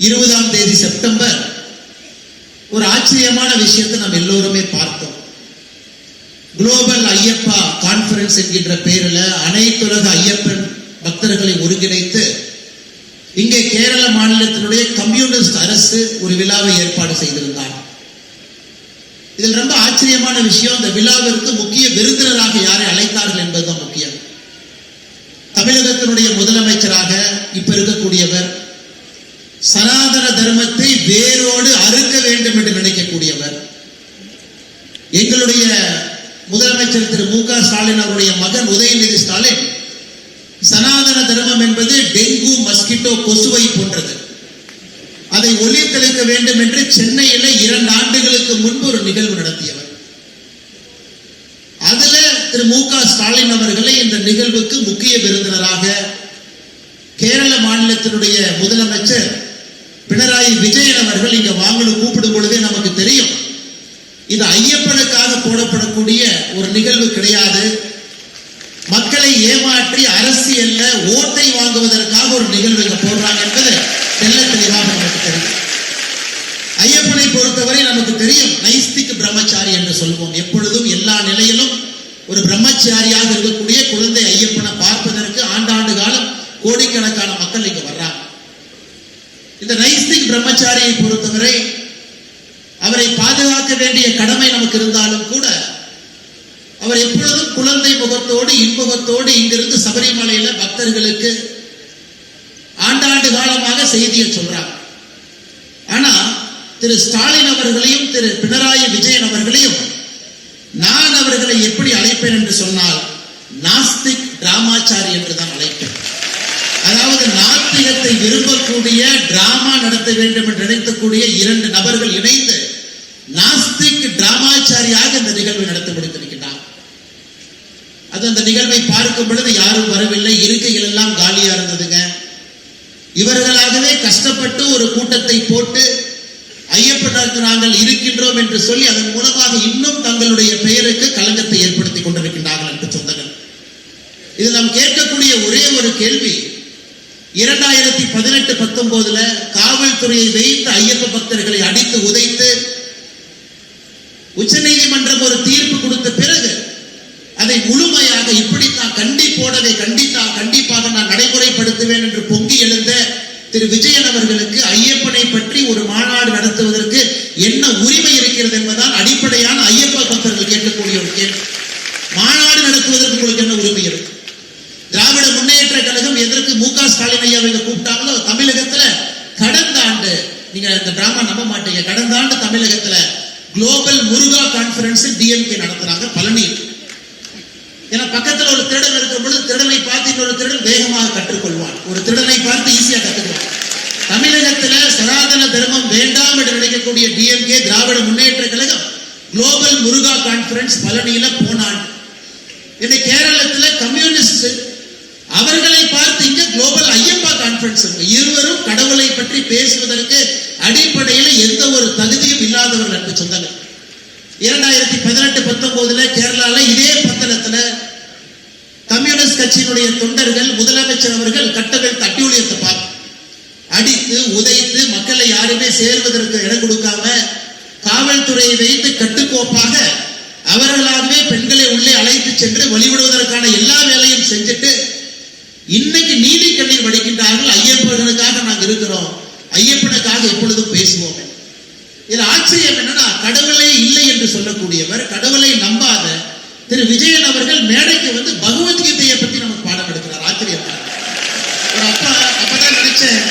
20ஆம் தேதி செப்டம்பர் ஒரு ஆச்சரியமான விஷயத்தை நாம் எல்லோருமே பார்த்தோம். குளோபல் ஐயப்பா கான்ஃபரன்ஸ் என்கின்ற பெயரில் அனைத்துலக ஐயப்பன் பக்தர்களை ஒருங்கிணைத்து இங்கே கேரள மாநிலத்தினுடைய கம்யூனிஸ்ட் அரசு ஒரு விழாவை ஏற்பாடு செய்திருந்தார். இதில் ரொம்ப ஆச்சரியமான விஷயம், இந்த விழாவிற்கு முக்கிய விருந்தினராக யாரை அழைத்தார்கள் என்பதுதான் முக்கியம். தமிழகத்தினுடைய முதலமைச்சராக இப்ப இருக்கக்கூடியவர், சனாதன தர்மத்தை வேரோடு அறுக்க வேண்டும் என்று நினைக்கக்கூடியவர், எங்களுடைய முதலமைச்சர் திரு மு க ஸ்டாலின் அவருடைய மகன் உதயநிதி ஸ்டாலின் சனாதன தர்மம் என்பது டெங்கு மஸ்கிட்டோ கொசுவை போன்றது, அதை ஒழித்தளிக்க வேண்டும் என்று சென்னையில 2 ஆண்டுகளுக்கு முன்பு ஒரு நிகழ்வு நடத்தியவர். அதுல திரு மு க ஸ்டாலின் அவர்களை இந்த நிகழ்வுக்கு முக்கிய விருந்தினராக கேரள மாநிலத்தினுடைய முதலமைச்சர் பினராயி விஜயன் அவர்கள் இங்க வாங்கன்னு கூப்பிடும் பொழுதே நமக்கு தெரியும் இது ஐயப்பனுக்காக போடப்படக்கூடிய ஒரு நிகழ்வு கிடையாது, மக்களை ஏமாற்றி அரசியல்ல ஓட்டை வாங்குவதற்காக ஒரு நிகழ்வு இங்க போடுறாங்க என்பது தெல்ல தெளிவாக நமக்கு தெரியும். ஐயப்பனை பொறுத்தவரை நமக்கு தெரியும், நைஸ்திக் பிரம்மச்சாரி என்று சொல்வோம். எப்பொழுதும் எல்லா நிலையிலும் ஒரு பிரம்மச்சாரியாக இருக்கக்கூடிய குழந்தை ஐயப்பனை பார்ப்பதற்கு ஆண்டாண்டு காலம் கோடிக்கணக்கான மக்கள் இங்க வர்றாங்க. இந்த நைஸ்திக் பிரம்மச்சாரியை பொறுத்தவரை அவரை பாதுகாக்க வேண்டிய கடமை நமக்கு இருந்தாலும் கூட அவர் எப்பொழுதும் குழந்தை முகத்தோடு இன்முகத்தோடு இங்கிருந்து சபரிமலையில பக்தர்களுக்கு ஆண்டாண்டு காலமாக செய்தியை சொல்றாங்க. ஆனா திரு ஸ்டாலின் அவர்களையும் திரு பினராயி விஜயன் அவர்களையும் நான் அவர்களை எப்படி அழைப்பேன் என்று சொன்னால் நாஸ்திக் டிராமாச்சாரி என்றுதான் அழைப்பேன். அதாவது நாத்திகத்தை விரும்பக்கூடிய, டிராமா நடத்த வேண்டும் என்று நினைக்கக்கூடிய 2 நபர்கள் இணைந்து நாஸ்திக் டிராமாச்சாரியாக இந்த நிகழ்வை நடத்தி முடித்திருக்கிறார். அது அந்த நிகழ்வை பார்க்கும் பொழுது யாரும் வரவில்லை, இருக்கைகள் எல்லாம் காலியா இருந்ததுங்க. இவர்களாகவே கஷ்டப்பட்டு ஒரு கூட்டத்தை போட்டு ஐயப்பனுக்கு நாங்கள் இருக்கின்றோம் என்று சொல்லி அதன் மூலமாக இன்னும் தங்களுடைய பெயருக்கு களங்கத்தை ஏற்படுத்திக் கொண்டிருக்கின்றார்கள் என்று சொந்தங்கள். இது நாம் கேட்கக்கூடிய ஒரே ஒரு கேள்வி, 2018-19 காவல்துறையை வைத்து ஐயப்ப பக்தர்களை அடித்து உதைத்து உச்ச நீதிமன்றம் ஒரு தீர்ப்பு கொடுத்த பிறகு அதை முழுமையாக இப்படித்தான் கண்டிப்போடவே கண்டிப்பாக நான் நடைமுறைப்படுத்துவேன் என்று பொங்கி எழுந்த திரு விஜயன் அவர்களுக்கு ஐயப்பனை பற்றி ஒரு மாநாடு நடத்துவதற்கு என்ன உரிமை இருக்கிறது என்பதால் அடிப்படையான ஐயப்ப பக்தர்கள் கேட்கக்கூடிய ஒரு கேள்வி. மாநாடு நடத்துவதற்கு உங்களுக்கு என்ன உரிமை இருக்கு? திராவிட முன்னேற்ற கழகம் எதற்கு மு க ஸ்டாலின் ஐயா கூப்பிட்டாங்களோ, தமிழகத்துல கடந்த ஆண்டு, நீங்க இந்த டிராமா நம்ப மாட்டீங்க, கடந்த ஆண்டு தமிழகத்துல குளோபல் முருகா கான்ஃபரன்ஸ் டிஎம்கே நடத்துறாங்க பழனியில். ஏன்னா பக்கத்துல ஒரு திருடன் இருக்கும் பொழுது திருடனை பார்த்து இன்னொரு திருடன் வேகமாக கற்றுக்கொள்வான், ஒரு திருடனை பார்த்து ஈஸியா கற்றுக்குவான். தமிழகத்துல சனாதன தர்மம் வேண்டாம் என்று நினைக்கக்கூடிய டிஎம்கே திராவிட முன்னேற்ற கழகம் குளோபல் முருகா கான்ஃபரன்ஸ் பழனியில போனான். இன்னைக்கு கேரளத்துல கம்யூனிஸ்ட் அவர்களை பார்த்து இங்க குளோபல் ஐயப்பா கான்ஃபரன்ஸ். இருவரும் கடவுளை பற்றி பேசுவதற்கு அடிப்படையில் எந்த ஒரு தகுதியும் இல்லாதவர்கள் என்று சொன்னாங்க. 2018-19 கேரளால இதே பந்தளத்துல கம்யூனிஸ்ட் கட்சியினுடைய தொண்டர்கள் முதலமைச்சர் அவர்கள் கட்டவிழ்த்த அட்டூழியத்தை பார்த்து அடித்து உதைத்து மக்களை யாருமே சேர்வதற்கு இடம் கொடுக்காம காவல்துறையை வைத்து கட்டுக்கோப்பாக அவர்களாகவே பெண்களை உள்ளே அழைத்து சென்று வழிவிடுவதற்கான எல்லா வேலையும் செஞ்சுட்டு இன்னைக்கு நீதி கண்ணீர் வடிக்கின்றார்கள். ஐயப்பனுக்காக நாங்கள் இருக்கிறோம், ஐயப்பனுக்காக எப்பொழுதும் பேசுவோம். இதுல ஆச்சரியம் என்னன்னா, கடவுளே இல்லை என்று சொல்லக்கூடியவர், கடவுளை நம்பாத திரு விஜயன் அவர்கள் மேடைக்கு வந்து பகவத்கீதையை பத்தி நமக்கு பாடம் எடுக்கிறார். ஆச்சரியம். ஒரு அப்பதான் நினைச்சேன்,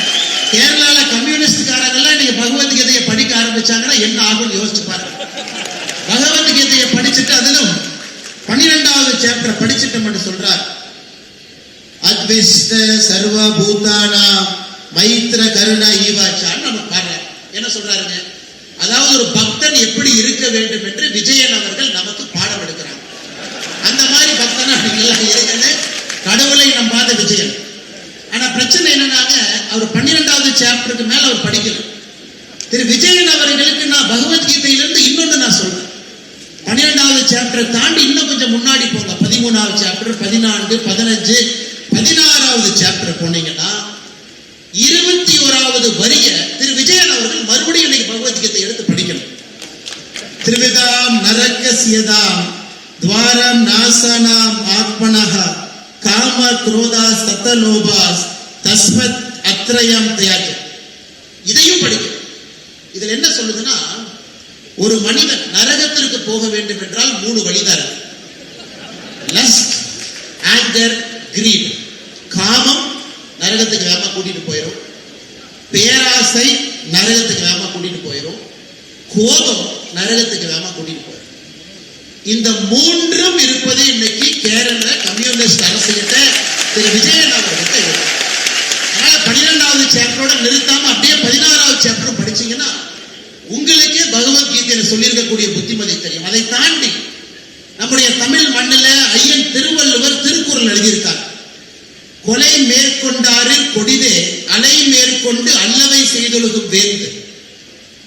கேரளால கம்யூனிஸ்ட்காரங்கெல்லாம் நீங்க பகவத்கீதையை படிக்க ஆரம்பிச்சாங்கன்னா என்ன ஆகும்னு யோசிச்சு பாருங்க. பகவத்கீதையை படிச்சுட்டு அதிலும் 12வது சாப்டர் படிச்சுட்டோம் என்று சொல்றார். அத்விஷ்ட சர்வ பூதானா மைத்ர கருணா ஈவாச்சான்னு நம்ம பாடுறார். என்ன சொல்றாருங்க? அதாவது ஒரு பக்தன் எப்படி இருக்க வேண்டும் என்று விஜயன் அவர்கள் நமக்கு பாடம் எடுக்கிறாங்க. அந்த மாதிரி பக்தனா நீங்க கடவுளை நம்பாத விஜயன். ஆனா பிரச்சனை என்னன்னாங்க, அவர் 12வது சாப்டருக்கு மேல அவர் படிக்கல. திரு விஜயன் அவர்களுக்கு நான் பகவத்கீதையிலிருந்து இன்னொன்று நான் சொல்றேன். 12வது சாப்டரை தாண்டி இன்னும் கொஞ்சம் முன்னாடி போங்க, 13வது சாப்டர், 14, 15, 16வது சாப்டர் போனீங்கன்னா 21வது வரிய திரிவிதாம் நரகஸ்யதாம் துவாரம் நாசனாம் ஆத்மனஹ காம குரோதா சதலோபாஸ் தஸ்மத் அத்ரயம் தயாஜ. இதையும் படிக்க. இதுல என்ன சொல்லுதுன்னா, ஒரு மனிதன் நரகத்திற்கு போக வேண்டும் என்றால் 3 வழிதான் இருக்கு. Lust, anger, greed. காமம் நரகத்துக்கு வேகமா கூட்டிட்டு போயிடும். பேராசை நரகத்துக்கு வேகமா கூட்டிட்டு போயிடும். கோபம் நரகத்துக்கு வேகமா கூட்டிட்டு போயிடும். இந்த 3ம் இருப்பது இன்னைக்கு கேரள கம்யூனிஸ்ட் அரசு கிட்ட திரு விஜயன் அவர்கிட்ட இருக்கு. அதனால 12வது சாப்டரோட நிறுத்தாம அப்படியே 16வது சாப்டர் படிச்சீங்கன்னா உங்களுக்கே பகவத்கீதையில சொல்லியிருக்கக்கூடிய புத்திமதி தெரியும். அதை தாண்டி நம்முடைய தமிழ் மண்ணில் ஐயன் திருவள்ளுவர் திருக்குறள் எழுதியிருக்கார். கொலை மேற்கொண்டாரு கொடிதே அலை மேற்கொண்டு அல்லவை செய்தொழுகும் வேந்து.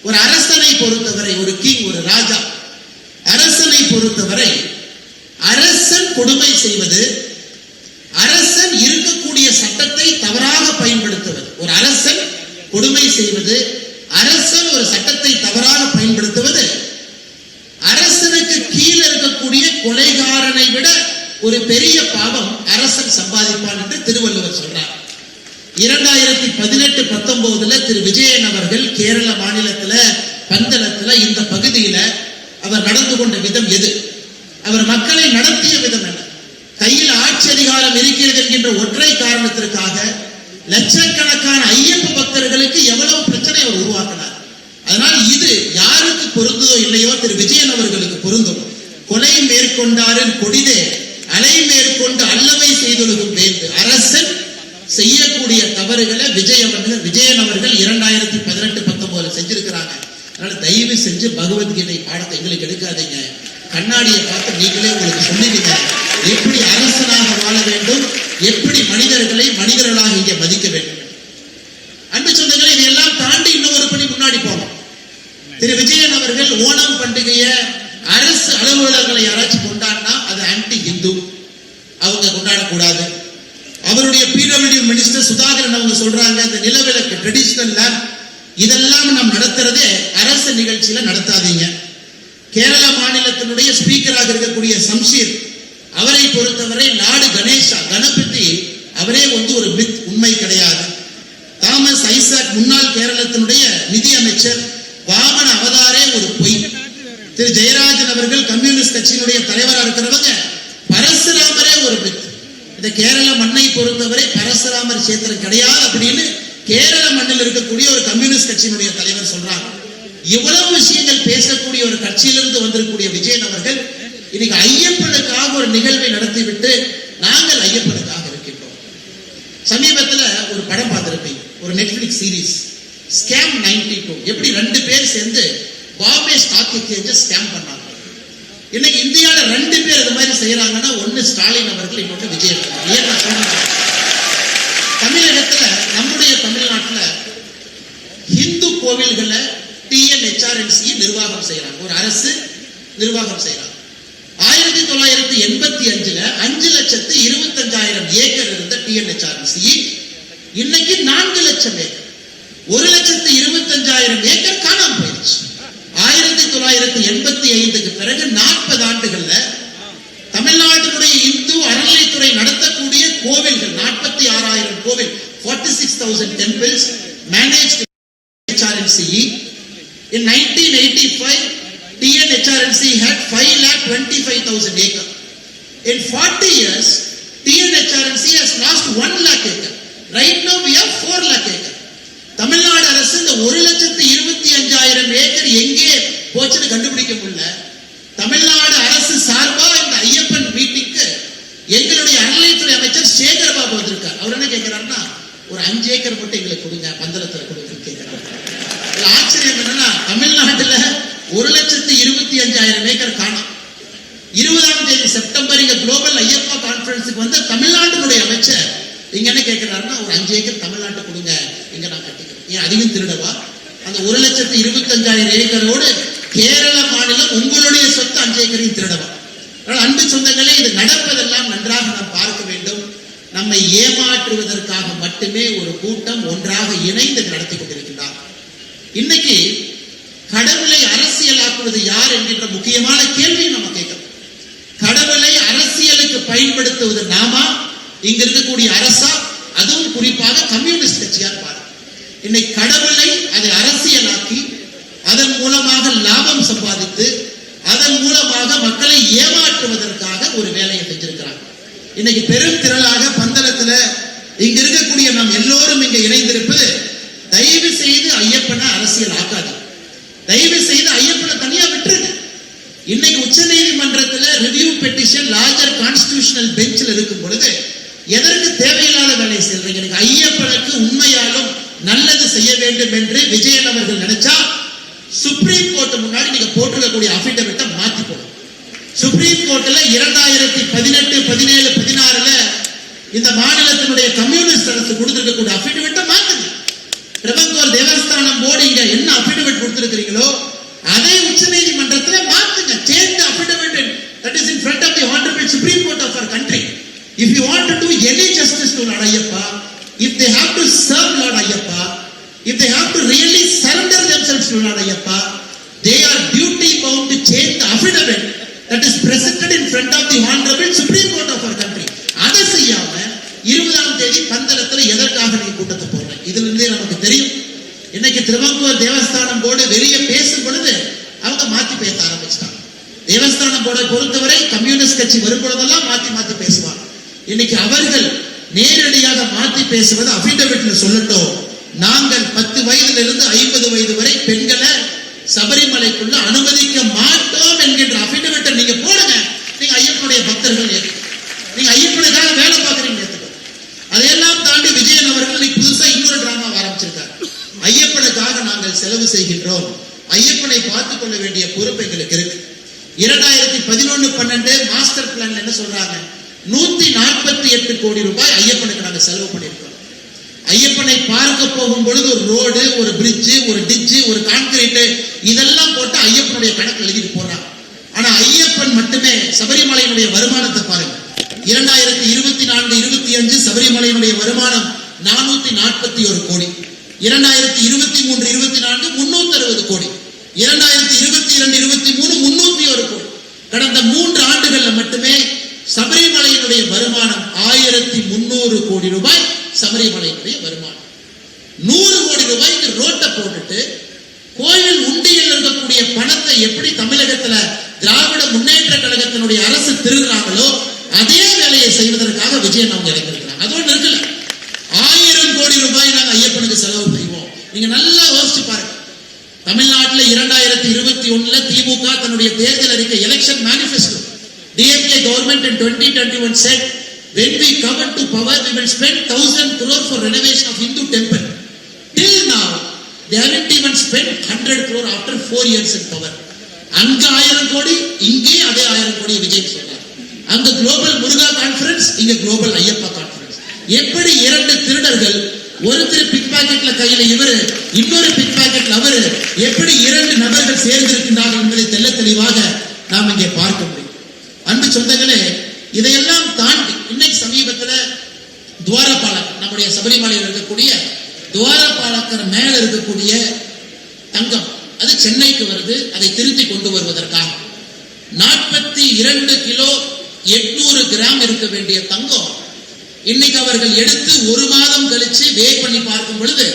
ஒரு அரசனை பொறுத்தவரை, ஒரு கிங், ஒரு ராஜா, அரசனை பொறுத்தவரை அரசன் கொடுமை செய்வது, அரசன் இருக்கக்கூடிய சட்டத்தை தவறாக பயன்படுத்துவது. ஒரு அரசன் கொடுமை செய்வது, அரசன் ஒரு சட்டத்தை தவறாக பயன்படுத்துவது அரசனுக்கு கீழே இருக்கக்கூடிய கொலைகாரனை விட ஒரு பெரிய பாவம் அரசன் சம்பாதிப்பான் என்று திருவள்ளுவர் சொல்றார். 2018-19 திரு விஜயன் அவர்கள் கேரள மாநிலத்துல பந்தளத்துல இந்த பகுதியில அவர் நடந்து கொண்ட விதம் எது, அவர் மக்களை நடத்திய விதம் என்ன, கையில் ஆட்சி அதிகாரம் இருக்கிறது என்கின்ற ஒற்றை காரணத்திற்காக லட்சக்கணக்கான ஐயப்ப பக்தர்களுக்கு எவ்வளவு பிரச்சனை அவர் உருவாக்கினார். அதனால் இது யாருக்கு பொருந்ததோ இல்லையோ திரு விஜயன் அவர்களுக்கு பொருந்தும். கொலை மேற்கொண்டாரு கொடிதே அலை மேற்கொண்டு அல்லவை செய்தொழுகும் வேந்து. அரசன் செய்யக்கூடிய தவறுகளை விஜயன் அவர்கள் 2018-19 செஞ்சிருக்கிறாங்க. அதனால தயவு செஞ்சு பகவத்கீதை பாடத்தை எங்களுக்கு எடுக்காதீங்க. கண்ணாடியை பார்த்து நீங்களே உங்களுக்கு சொல்லுவீங்க எப்படி அரசனாக வாழ வேண்டும், எப்படி மனிதர்களை மனிதர்களாக இங்கே மதிக்க வேண்டும். அன்பு சொந்தங்களே, இதையெல்லாம் தாண்டி இன்னும் ஒரு படி முன்னாடி போகணும். திரு விஜயன் அவர்கள் ஓணம் பண்டிகையை அரசு அலுவலகங்களை யாராச்சும் கொண்டாடினா அது ஆன்டி இந்து, அவங்க கொண்டாடக்கூடாது. அவருடைய பிடபிள்யூ மினிஸ்டர் சுதாகரன் அவங்க சொல்றாங்க, இந்த நிலவிலக்கு ட்ரெடிஷனல் லேப் இதெல்லாம் நாம் நடத்துறதே அரசு நிகழ்ச்சியில நடத்தாதீங்க. கேரள மாநிலத்தினுடைய ஸ்பீக்கராக இருக்கக்கூடிய சம்ஷீர் அவரை பொறுத்தவரை லார்டு கணேசா கணபதி அவரே ஒரு மித், உண்மை கிடையாது. தாமஸ் ஐசாக் முன்னாள் கேரளத்தினுடைய நிதி அமைச்சர் வாமன அவதாரே ஒரு பொய். திரு ஜெயராஜன் அவர்கள் கம்யூனிஸ்ட் கட்சியினுடைய தலைவராக இருக்கிறவங்க பரசுராமரே ஒரு மித். இந்த கேரள மண்ணை பொறுத்தவரை பரசுராமர் சேத்திரம் கிடையாது அப்படின்னு கேரள மண்ணில் இருக்கக்கூடிய ஒரு கம்யூனிஸ்ட் கட்சியினுடைய தலைவர் சொல்றாங்க. இவ்வளவு விஷயங்கள் பேசக்கூடிய ஒரு கட்சியிலிருந்து வந்திருக்கக்கூடிய விஜயன் அவர்கள் இன்னைக்கு ஐயப்பனுக்காக ஒரு நிகழ்வை நடத்திவிட்டு நாங்கள் ஐயப்பனுக்காக இருக்கின்றோம். சமீபத்தில் ஒரு படம் பார்த்திருப்பீங்க, ஒரு நெட்ஃபிளிக்ஸ் சீரீஸ் ஸ்கேம் 92. எப்படி 2 பேர் சேர்ந்து பாம்பே ஸ்டாக் எக்ஸ்சேஞ்ச ஸ்கேம் பண்ணாங்க. இன்னைக்கு இந்தியாவில 2 பேர் இது மாதிரி செய்யறாங்கன்னா, ஒன்னு ஸ்டாலின் அவர்கள், இன்னொன்று விஜயன். ஏன் நான் சொல்றேன், தமிழகத்துல நம்முடைய தமிழ்நாட்டுல இந்து கோவில்களை TNHRNC நிர்வாகம் செய்யறாங்க, ஒரு அரசு நிர்வாகம் செய்யறாங்க. 1985 5,25,000 ஏக்கர் இருந்த TNHRNC இன்னைக்கு 4 லட்சம் ஏக்கர், 1,25,000 ஏக்கர் காணாம போயிடுச்சு. 1985 பிறகு 40 ஆண்டுகள்ல தமிழ்நாட்டினுடைய இந்து அறநிலைத்துறை நடத்தக்கூடிய கோவில்கள் 46,000 கோவில், 46,000 temples managed TNHRNC. In 1985 TNHRNC had 5,25,000 acres. In 40 years TNHRNC has lost 1 lakh acre. Right now we have 4 lakh acre. Tamil Nadu அரசு இந்த 1,25,000 ஏக்கர் எங்கே போச்சுன்னு கண்டுபிடிக்க முடியல. தமிழ்நாடு அரசு சார்பா இந்த ஐயப்பன் மீட்டிங்க்கு எங்களுடைய அறநிலைத்துறை அமைச்சர் சேகர் பாபு வந்திருக்கார். அவர் என்ன கேட்கிறாருன்னா, ஒரு 5 ஏக்கர் மட்டும் எங்களுக்கு கொடுங்க, பந்தளத்துல கொடுங்க கேட்கிறார். ஆச்சரியம் என்னன்னா, தமிழ்நாட்டுல 1,25,000 ஏக்கர் காணோம். 20ஆம் தேதி செப்டம்பர் இங்க குளோபல் ஐயப்பா கான்ஃபரன்ஸுக்கு வந்த தமிழ்நாட்டினுடைய அமைச்சர் இங்க என்ன கேட்கிறாருன்னா, ஒரு 5 ஏக்கர் தமிழ்நாட்டு கொடுங்க, இங்க நான் கட்டிக்கிறேன். ஏன் அதிகம் திருடவா? அந்த 1,25,000 ஏக்கரோடு கேரள மாநிலம் உங்களுடைய சொத்து 5 ஏக்கரையும் திருடவா? அன்பு சொந்தங்களே, இது நடப்பதெல்லாம் நன்றாக நாம் பார்க்க வேண்டும். நம்மை ஏமாற்றுவதற்காக மட்டுமே ஒரு கூட்டம் ஒன்றாக இணைந்து நடத்தி கொண்டிருக்கிறார். இன்னைக்கு கடவுளை அரசியலாக்குவது யார் என்கின்ற முக்கியமான கேள்வியை நம்ம கேட்கிறோம். கடவுளை அரசியலுக்கு பயன்படுத்துவது நாமா, இங்க இருக்கக்கூடிய அரசா, அதுவும் குறிப்பாக கம்யூனிஸ்ட் கட்சியார் பாருங்க. இன்னைக்கு கடவுளை அதை அரசியலாக்கி அதன் மூலமாக லாபம் சம்பாதித்து அதன் மூலமாக மக்களை ஏமாற்றுவதற்காக ஒரு வேலையை செஞ்சிருக்கிறாங்க. இன்னைக்கு பெரும் திரளாக பந்தளத்துல இங்க இருக்கக்கூடிய நாம் எல்லோரும் இங்க இணைந்திருப்பது, தயவு செய்து ஐயப்பனை அரசியல் ஆக்காது, தயவு செய்து ஐயப்பனை தனியா விட்டுருங்க. இன்னைக்கு உச்ச நீதிமன்றத்தில் ரிவ்யூ பெட்டிஷன் லார்ஜர் கான்ஸ்டிடியூஷனல் பெஞ்சில் இருக்கும் பொழுது எதற்கு தேவையில்லாத வேலையை செய்யறீங்க? இன்னைக்கு ஐயப்பனுக்கு உண்மையாலும் நல்லது செய்ய வேண்டும் என்று விஜயன் அவர்கள் நினைச்சா சுப்ரீம் கோர்ட் முன்னாடி நீங்க போட்டிருக்கக்கூடிய அபிடவிட்டை மாத்தி போடும். சுப்ரீம் கோர்ட்ல 2018, 17, 16 இந்த மாநிலத்தினுடைய கம்யூனிஸ்ட் அரசு கொடுத்திருக்கக்கூடிய அபிடவிட்டை மாத்துங்க. திருவங்கூர் தேவஸ்தானம் போர்டு இங்க என்ன அபிடவிட் கொடுத்திருக்கிறீங்களோ அதை உச்ச நீதிமன்றத்தில் மாத்துங்க. Change the affidavit that is in front of the Honorable Supreme Court of our country. If you want to do any justice to Lord Ayyappa, if they have to serve Lord Ayyappa, if they have to really surrender themselves to Lord Ayyappa, they are duty bound to change the affidavit that is presented in front of the Honorable Supreme Court of our country. அதை செய்யாம 20ஆம் தேதி பந்தளத்துல எதற்காக நீ கூட்டத்தை போடுற? இதுல இருந்தே நமக்கு தெரியும். இன்னைக்கு திருவங்கூர் தேவஸ்தானம் போர்டு வெளியே பேசும் பொழுது அவங்க மாத்தி பேச ஆரம்பிச்சிட்டாங்க. தேவஸ்தானம் போர்டை பொறுத்தவரை கம்யூனிஸ்ட் கட்சி வரும் பொழுதெல்லாம் மாத்தி மாத்தி பேசுவாங்க. இன்னைக்கு அவர்கள் நேரடியாக மாத்தி பேசுவது அபிடவிட்ல சொல்லட்டும், நாங்கள் 10 வயதிலிருந்து 50 வயது வரை பெண்களை சபரிமலைக்குள்ள அனுமதிக்க மாட்டோம் என்கின்ற அபிடவிட்டை நீங்க போடுங்க. நீங்க ஐயப்பனுடைய பக்தர்கள் ஏற்று, நீங்க ஐயப்பனுக்காக வேலை பார்க்கறீங்க ஏற்றுக்கோ. அதையெல்லாம் தாண்டி விஜயன் அவர்கள் இன்னைக்கு புதுசா இன்னொரு டிராமா ஆரம்பிச்சிருக்காரு. ஐயப்பனுக்காக நாங்கள் செலவு செய்கின்றோம், ஐயப்பனை பார்த்துக் கொள்ள வேண்டிய பொறுப்பு எங்களுக்கு இருக்கு. 2011-12 மாஸ்டர் பிளான்ல என்ன சொல்றாங்க? 148 கோடி ரூபாய் ஐயப்பனுக்கு நாங்கள் செலவு பண்ணியிருக்கோம். ஐயப்பனை பார்க்க போகும் பொழுது ஒரு ரோடு, ஒரு பிரிட்ஜ், ஒரு டிட்ஜ், ஒரு கான்கிரீட் இதெல்லாம் போட்டு ஐயப்பனுடைய கணக்கு எழுதிட்டு போறாங்க. ஆனா ஐயப்பன் மட்டுமே சபரிமலையினுடைய வருமானத்தை பாருங்க. 2024-25 சபரிமலையினுடைய வருமானம் 441 கோடி, 2023-24 360 கோடி, 2022-23 301 கோடி. கடந்த 3 ஆண்டுகள்ல மட்டுமே சபரிமலையினுடைய வருமானம் 1300 கோடி ரூபாய். சபரிமலையினுடைய வருமானம் 100 கோடி ரூபாய்க்கு ரோட்டை போட்டுட்டு கோயில் உண்டியில் இருக்கக்கூடிய பணத்தை எப்படி தமிழகத்துல திராவிட முன்னேற்ற கழகத்தினுடைய அரசு திருடுறாங்களோ அதே வேலையை செய்வதற்காக விஜயன் அவங்க இறங்கிருக்கிறாங்க. அதோடு நிறுத்தல, 1000 கோடி ரூபாய் நாங்க ஐயப்பனுக்கு செலவு செய்வோம். நீங்க நல்லா யோசிச்சு பாருங்க. தமிழ்நாட்டில் 2021 திமுக தன்னுடைய தேர்தல் அறிக்கை election manifesto, DMK government in 2021 said, when we come to power we will spend 1000 crore for renovation of Hindu temple. Till now they haven't even spent 100 crore after 4 years in power. அங்க 1000 கோடி, இங்கே அதே 1000 கோடி விஜய் சொல்றார். அங்க global முருகா conference, இங்க global Ayyappa conference. எப்படி 2 திருடர்கள், ஒருத்தர் பிக் பாக்கெட்ல கையில இவரு, இன்னொரு பிக் பாக்கெட்ல அவரு, எப்படி 2 நபர்கள் சேர்ந்திருக்கின்றார்கள் என்பதை தெள்ள தெளிவாக நாம் இங்கே பார்க்க முடியும். அன்பு சொந்தங்களே, இதையெல்லாம் தாண்டி இன்னைக்கு சமீபத்தில் துவாரபாலகர், நம்முடைய சபரிமலையில் இருக்கக்கூடிய துவாரபாலகர் மேல இருக்கக்கூடிய தங்கம் அது சென்னைக்கு வருது. அதை திருத்தி கொண்டு வருவதற்காக 42 கிலோ 800 கிராம் இருக்க வேண்டிய தங்கம் இன்னைக்கு அவர்கள் எடுத்து 1 மாதம் கழிச்சு வே பண்ணி பார்க்கும் பொழுது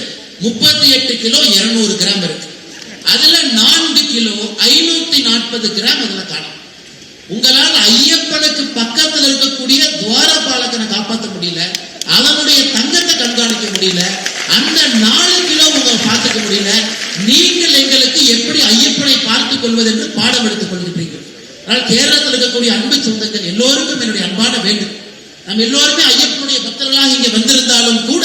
38 கிலோ 200 கிராம் இருக்கு. அதுல 4 கிலோ 540 கிராம் அதுல காணும். உங்களால் ஐயப்பனுக்கு பக்கத்தில் இருக்கக்கூடிய துவாரபாலகனை காப்பாற்ற முடியல, அதனுடைய தங்கத்தை கண்காணிக்க முடியல, அந்த 4 கிலோ உங்க பார்த்துக்க முடியல. நீங்கள் எங்களுக்கு எப்படி ஐயப்பனை பார்த்துக் கொள்வது என்று பாடம் எடுத்துக் கொள்கிறீர்கள். ஆனால் கேரளத்தில் இருக்கக்கூடிய அன்பு சொந்தங்கள் எல்லோருக்கும் என்னுடைய அன்பான வேண்டும். நம்ம எல்லோருமே ஐயப்பனுடைய பக்தர்களாக இங்கே வந்திருந்தாலும் கூட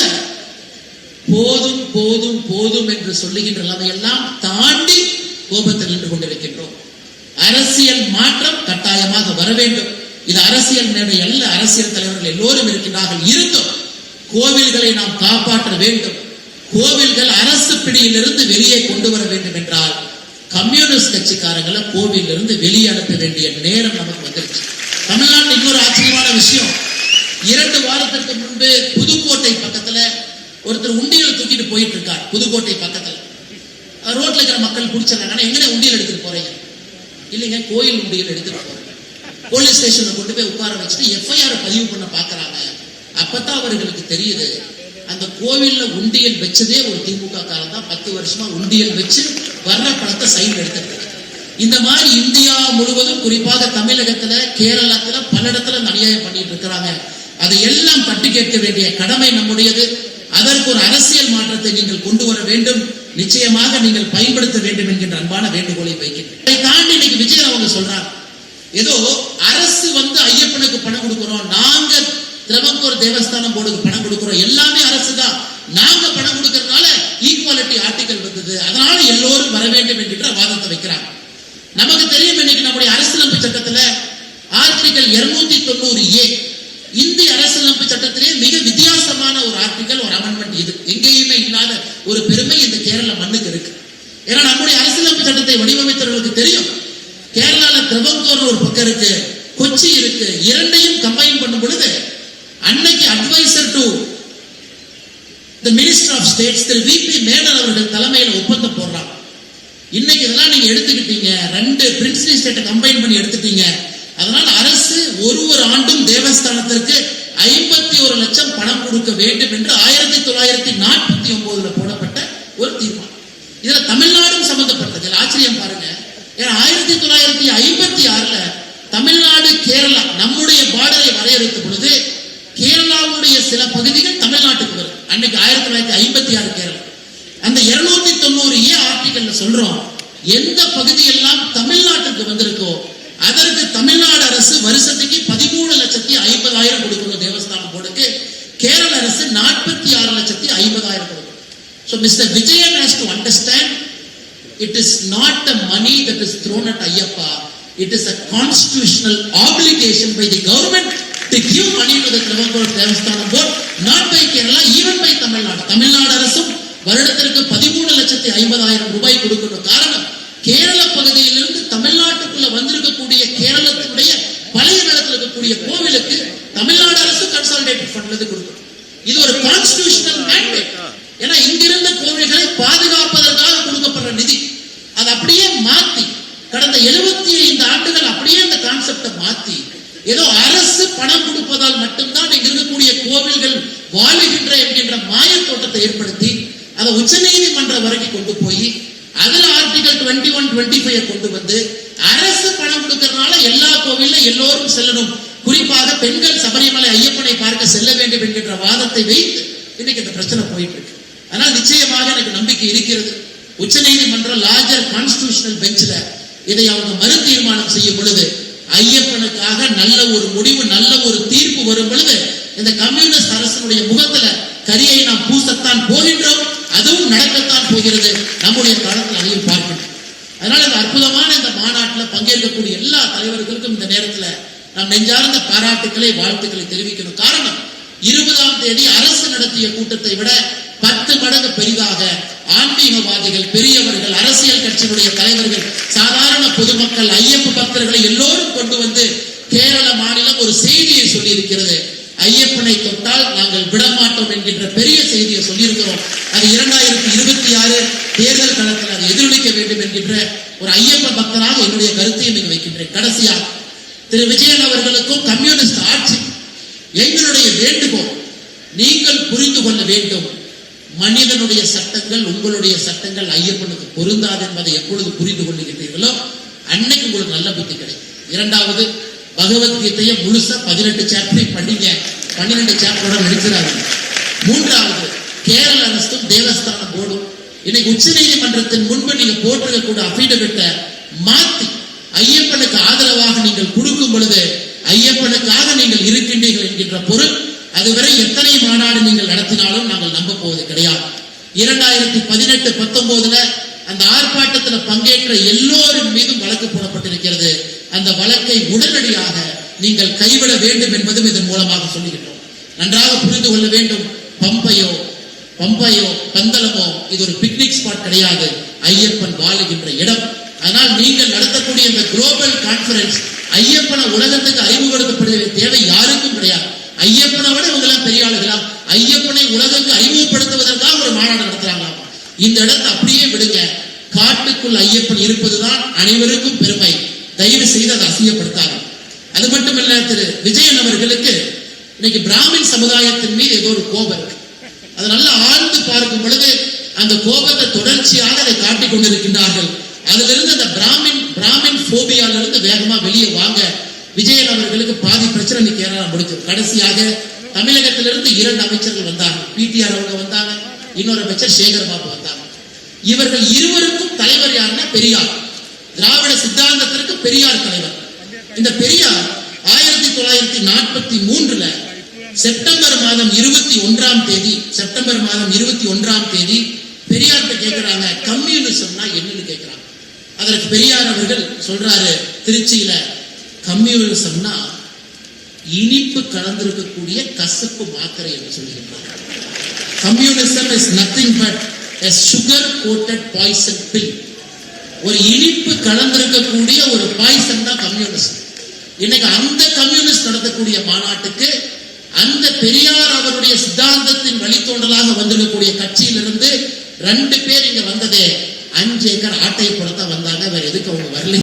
போதும் போதும் போதும் என்று சொல்லுகின்ற நிலைமையெல்லாம் தாண்டி கோபத்தில் நின்று கொண்டிருக்கின்றோம். அரசியல் மாற்றம் கட்டாயமாக வர வேண்டும். இது அரசியல் மேடை அல்ல, அரசியல் தலைவர்கள் எல்லோரும் இருக்கின்றார்கள். இருந்தும் கோவில்களை நாம் காப்பாற்ற வேண்டும். கோவில்கள் அரசு பிடியிலிருந்து வெளியே கொண்டு வர வேண்டும் என்றால் கம்யூனிஸ்ட் கட்சிக்காரங்களை கோவிலிருந்து வெளியே அனுப்ப வேண்டிய நேரம் நமக்கு வந்துருச்சு. தமிழ்நாட்டில் இன்னொரு ஆச்சரியமான விஷயம், 2 வாரத்திற்கு முன்பு புதுக்கோட்டை பக்கத்துல ஒருத்தர் உண்டியல் தூக்கிட்டு போயிட்டு இருக்கார். புதுக்கோட்டை பக்கத்துல ரோட்ல இருக்கிற மக்கள் பிடிச்சிடறாங்க. ஆனா எங்கனே உண்டியல் எடுத்துட்டு போறீங்க? இல்லைங்க, கோயில் உண்டியல் எடுத்துட்டு போறேன். போலீஸ் ஸ்டேஷன்ல கொண்டு போய் உட்கார வச்சுட்டு எஃப்ஐஆர் பதிவு பண்ண பாக்குறாங்க. அப்பதான் அவர்களுக்கு தெரியுது அந்த கோவில்ல உண்டியல் வச்சதே ஒரு திமுக காலம் தான். 10 வருஷமா உண்டியல் வச்சு வர்ற பணத்தை சைன் எடுத்துட்டு. இந்த மாதிரி இந்தியா முழுவதும், குறிப்பாக தமிழகத்துல, கேரளத்துல பல இடத்துல அநியாயம் பண்ணிட்டு இருக்கிறாங்க. அதை எல்லாம் தட்டி கேட்க வேண்டிய கடமை நம்முடையது. அதற்கு ஒரு அரசியல் மாற்றத்தை நீங்கள் கொண்டு வர வேண்டும். நிச்சயமாக நீங்கள் பயன்படுத்த வேண்டும் என்கின்ற அன்பான வேண்டுகோளை வைக்கிறேன். இதை தாண்டி இன்னைக்கு விஜயன் அவங்க சொல்றாங்க, ஏதோ அரசு ஐயப்பனுக்கு பணம் கொடுக்கிறோம், நாங்க திருவங்கூர் தேவஸ்தானம் போர்டுக்கு பணம் கொடுக்கிறோம், எல்லாமே அரசு தான், நாங்க பணம் கொடுக்கறதுனால ஈக்குவாலிட்டி ஆர்டிகல் வந்தது, அதனால எல்லோரும் வர வேண்டும் என்கின்ற வாதத்தை வைக்கிறாங்க. நமக்கு தெரியும் இன்னைக்கு நம்முடைய அரசியலமைப்பு சட்டத்துல ஆர்டிகல் 290A இந்திய அரசியலமைப்பு சட்டத்திலே மிக வித்தியாசமான ஒரு ஆர்டிகல், ஒரு அமெண்ட்மெண்ட். இது எங்கேயுமே இல்லாத ஒரு பெருமை இந்த கேரள மண்ணுக்கு இருக்கு. ஏன்னா நம்முடைய அரசியலமைப்பு சட்டத்தை வடிவமைத்தவர்களுக்கு தெரியும், கேரளால திருவங்கூர் ஒரு பக்கம் இருக்கு, கொச்சி இருக்கு, இரண்டையும் கம்பைன் பண்ணும் பொழுது அன்னைக்கு adviser to the minister of states திரு VP மேனன் அவர்கள் தலைமையில் ஒப்பந்தம் போடுறாங்க. இன்னைக்கு இதெல்லாம் நீங்க எடுத்துக்கிட்டீங்க, 2 பிரின்சிபல் ஸ்டேட்டை கம்பைன் பண்ணி எடுத்துட்டீங்க. அதனால அரசு ஒரு ஆண்டும் தேவஸ்தானத்திற்கு 51 லட்சம் பணம் கொடுக்க வேண்டும் என்று 1949 போடப்பட்ட ஒரு தீர்மானம். இதுல தமிழ்நாடும் சம்பந்தப்பட்டது. ஆச்சரியம் பாருங்க, 1956 தமிழ்நாடு கேரளா நம்முடைய பார்டரை வரையறுத்த பொழுது கேரளாவுடைய சில பகுதிகள் தமிழ்நாட்டுக்கு வரும். அன்னைக்கு 1956 கேரளா. அந்த 290A ஆர்டிகல்ல சொல்றோம், எந்த பகுதியெல்லாம் தமிழ்நாட்டுக்கு வந்திருக்கோ அதற்கு தமிழ்நாடு அரசு வருஷத்துக்கு 13,50,000 கொடுக்கணும் தேவஸ்தானம் போர்டுக்கு. கேரள அரசு 46,50,000 கொடுக்கணும். So Mr. Vijayan has to understand, it is not the money that is thrown at Ayyappa, it is a constitutional obligation by the government to give money to the Travancore Devasthanam Board, not by Kerala, even by Tamil Nadu. Tamil Nadu அரசும் வருடத்திற்கு 13,50,000 ரூபாய் கொடுக்கணும். காரணம், கேரள பகுதியிலிருந்து தமிழ்நாட்டுக்குள்ள வந்திருக்கக்கூடிய கேரளத்தினுடைய பழைய நிலத்தில் இருக்கக்கூடிய கோவிலுக்கு தமிழ்நாடு அரசு கன்சாலிடேட்டட் ஃபண்ட்ல இருந்து கொடுக்கணும். இது ஒரு கான்ஸ்டிடியூஷனல் மேண்டேட். ஏன்னா இங்கிருந்த கோவில்களை பாதுகாப்பதற்காக கொடுக்கப்படுற நிதி, அதை அப்படியே மாத்தி கடந்த 75 ஆண்டுகள் அப்படியே அந்த கான்செப்டை மாத்தி ஏதோ அரசு பணம் கொடுப்பதால் மட்டும்தான் இங்க இருக்கக்கூடிய கோவில்கள் வாழுகின்ற என்கின்ற மாயத்தோட்டத்தை ஏற்படுத்தி அதை உச்சநீதிமன்றம் வரைக்கும் கொண்டு போய் அதுல ஆர்டிகல் 21-25 கொண்டு வந்து அரசு பணம் கொடுக்கறதுனால எல்லா கோவில்ல எல்லோரும் செல்லணும், குறிப்பாக பெண்கள் சபரிமலை ஐயப்பனை பார்க்க செல்ல வேண்டும் என்கின்ற வாதத்தை வைத்து இன்னைக்கு இந்த பிரச்சனை போயிட்டு இருக்கு. ஆனால் நிச்சயமாக எனக்கு நம்பிக்கை இருக்கிறது, உச்சநீதிமன்றம் லார்ஜர் கான்ஸ்டிடியூஷனல் பெஞ்ச்ல இதை அவங்க மறு தீர்மானம் செய்யும் பொழுது ஐயப்பனுக்காக நல்ல ஒரு முடிவு, நல்ல ஒரு தீர்ப்பு வரும் பொழுது இந்த கம்யூனிஸ்ட் அரசினுடைய முகத்துல கரியை நாம் பூசத்தான் போகின்றோம், அதுவும் நடக்கத்தான் போகிறது. நம்முடைய காலத்தில் அதையும் பார்க்கணும். அதனால இந்த அற்புதமான இந்த மாநாட்டில் பங்கேற்கக்கூடிய எல்லா தலைவர்களுக்கும் இந்த நேரத்தில் நாம் நெஞ்சார்ந்த பாராட்டுக்களை, வாழ்த்துக்களை தெரிவிக்கணும். காரணம், 20ஆம் தேதி அரசு நடத்திய கூட்டத்தை விட 10 மடங்கு பெரிதாக ஆன்மீகவாதிகள், பெரியவர்கள், அரசியல் கட்சியினுடைய தலைவர்கள், சாதாரண பொதுமக்கள், ஐயப்ப பக்தர்களை எல்லோரும் கொண்டு வந்து கேரள மாநிலம் ஒரு செய்தியை சொல்லி இருக்கிறது. ஐயப்பனை தொட்டால் நாங்கள் விடமாட்டோம் என்கின்ற பெரிய செய்தியை சொல்லியிருக்கிறோம். அது 2026 தேர்தல் களத்தில் அதை எதிரொலிக்க வேண்டும் என்கின்ற ஒரு ஐயப்ப பக்தராக என்னுடைய கருத்தையும் இங்கு வைக்கின்றேன். கடைசியாக திரு விஜயன் அவர்களுக்கும் கம்யூனிஸ்ட் ஆட்சி எங்களுடைய வேண்டுகோள், நீங்கள் புரிந்து கொள்ள வேண்டும், மனிதனுடைய சட்டங்கள், உங்களுடைய சட்டங்கள் ஐயப்பனுக்கு பொருந்தாது என்பதை எப்பொழுது புரிந்து கொள்ளுகின்றீர்களோ அன்னைக்கு உங்களுக்கு நல்ல புத்தி கிடைக்கும். இரண்டாவது, பகவத்கீதையை முழுசா 18 சாப்டர் படிங்க, 12 சாப்டரோட நடிக்கிறாங்க. மூன்றாவது, கேரள அரசும் தேவஸ்தானம் போர்டும் இன்னைக்கு உச்ச நீதிமன்றத்தின் முன்பு நீங்க போட்டிருக்கக்கூடிய அபிடவிட்டை மாத்தி ஐயப்பனுக்கு ஆதரவாக நீங்கள் கொடுக்கும் பொழுது ஐயப்பனுக்காக நீங்கள் இருக்கின்றீர்கள் என்கின்ற பொருள். அதுவரை எத்தனை மாநாடு நீங்கள் நடத்தினாலும் நாங்கள் நம்ப போவது கிடையாது. 2018-19 அந்த ஆர்ப்பாட்டத்தில் பங்கேற்ற எல்லோரின் மீதும் வழக்கு போடப்பட்டிருக்கிறது. அந்த வழக்கை உடனடியாக நீங்கள் கைவிட வேண்டும் என்பதும் இதன் மூலமாக சொல்லுகின்றோம். நன்றாக புரிந்து கொள்ள வேண்டும், பம்பையோ பந்தளமோ இது ஒரு பிக்னிக் ஸ்பாட் கிடையாது, ஐயப்பன் வாழுகின்ற இடம். அதனால் நீங்கள் நடத்தக்கூடிய இந்த குளோபல் கான்ஃபரன்ஸ் ஐயப்பனை உலகத்துக்கு அறிமுகப்படுத்தப்படுகிற தேவை யாருக்கும் கிடையாது. ஐயப்பனை விட இவங்கெல்லாம் பெரிய ஆளுகளா? ஐயப்பனை உலகுக்கு அறிமுகப்படுத்துவதற்காக ஒரு மாநாடு நடத்துறாங்களாமா. இந்த இடத்தை அப்படியே விடுங்க. பாட்டுக்குள் ஐயப்பன் இருப்பதுதான் அனைவருக்கும் பெருமை. தயவு செய்து அதை அசியப்படுத்தாங்க. அது மட்டுமல்ல, திரு விஜயன் அவர்களுக்கு இன்னைக்கு பிராமின் சமுதாயத்தின் மீது ஏதோ ஒரு கோபம் இருக்கு. அதை நல்லா ஆழ்ந்து பார்க்கும் பொழுது அந்த கோபத்தை தொடர்ச்சியாக அதை காட்டிக் கொண்டிருக்கின்றார்கள். அதிலிருந்து அந்த பிராமின் போபியால இருந்து வேகமா வெளியே வாங்க. விஜயன் அவர்களுக்கு பாதி பிரச்சனை இன்னைக்கு கேரளா முடிச்சது. கடைசியாக தமிழகத்திலிருந்து 2 அமைச்சர்கள் வந்தாங்க. பிடிஆர் அவங்க வந்தாங்க, இன்னொரு அமைச்சர் சேகர் பாபு வந்தாங்க. இவர்கள் இருவருக்கும் தலைவர் யாருன்னா பெரியார். திராவிட சித்தாந்தத்திற்கு பெரியார் தலைவர். இந்த பெரியார் 1943 செப்டம்பர் மாதம் 21 பெரியார்கிட்ட கேட்கிறாங்க, கம்யூனிசம்னா என்னன்னு கேட்கிறாங்க. அதற்கு பெரியார் அவர்கள் சொல்றாரு திருச்சியில, கம்யூனிசம்னா இனிப்பு கலந்திருக்கக்கூடிய கசப்பு மாத்திரை என்று சொல்லுகின்றார். Communism is nothing but a sugar coated poison pill. ஒரு இனிப்பு கலந்திருக்கக்கூடிய ஒரு பாய்சன் தான் கம்யூனிஸ்ட். இன்னைக்கு அந்த கம்யூனிஸ்ட் நடத்தக்கூடிய மாநாட்டுக்கு அந்த பெரியார் அவருடைய சித்தாந்தத்தின் வழித்தோன்றலாக வந்திருக்கக்கூடிய கட்சியிலிருந்து 2 பேர் இங்க வந்ததே 5 ஏக்கர் ஆட்டை போடத்தான் வந்தாங்க. வேற எதுக்கு அவங்க வரல?